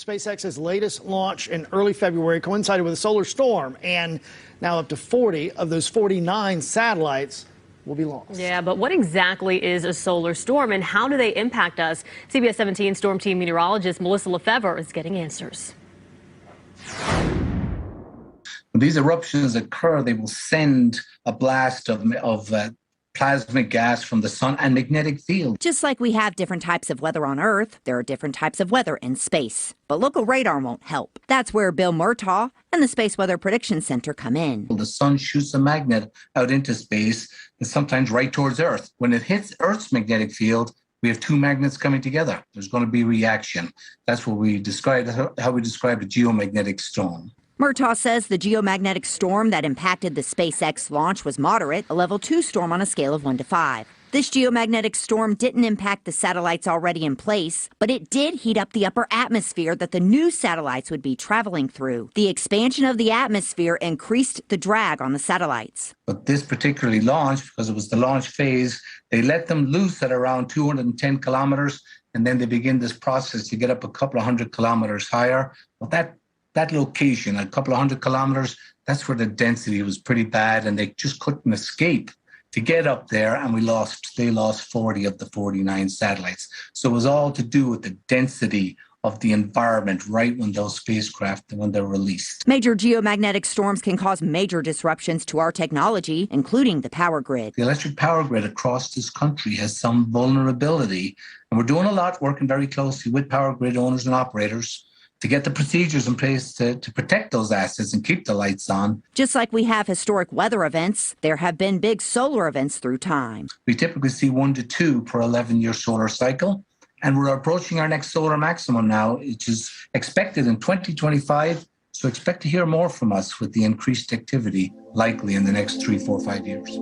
SpaceX's latest launch in early February coincided with a solar storm, and now up to 40 of those 49 satellites will be lost. Yeah, but what exactly is a solar storm and how do they impact us? CBS 17 Storm Team meteorologist Melissa Lefevre is getting answers. When these eruptions occur, they will send a blast of plasmic gas from the sun and magnetic field. Just like we have different types of weather on Earth, there are different types of weather in space. But local radar won't help. That's where Bill Murtaugh and the Space Weather Prediction Center come in. The sun shoots a magnet out into space and sometimes right towards Earth. When it hits Earth's magnetic field, we have two magnets coming together. There's going to be reaction. That's what we described, how we describe a geomagnetic storm. Murtaugh says the geomagnetic storm that impacted the SpaceX launch was moderate, a level 2 storm on a scale of 1 to 5. This geomagnetic storm didn't impact the satellites already in place, but it did heat up the upper atmosphere that the new satellites would be traveling through. The expansion of the atmosphere increased the drag on the satellites. But this particularly launched, because it was the launch phase, they let them loose at around 210 kilometers, and then they begin this process to get up a couple of hundred kilometers higher. Well, that location, a couple of hundred kilometers, that's where the density was pretty bad, and they just couldn't escape to get up there, and they lost 40 of the 49 satellites. So it was all to do with the density of the environment right when those spacecraft, when they're released. Major geomagnetic storms can cause major disruptions to our technology, including the power grid. The electric power grid across this country has some vulnerability, and we're doing a lot, working very closely with power grid owners and operators to get the procedures in place to protect those assets and keep the lights on. Just like we have historic weather events, there have been big solar events through time. We typically see 1 to 2 per 11-year solar cycle, and we're approaching our next solar maximum now, which is expected in 2025. So expect to hear more from us with the increased activity likely in the next 3, 4, 5 years.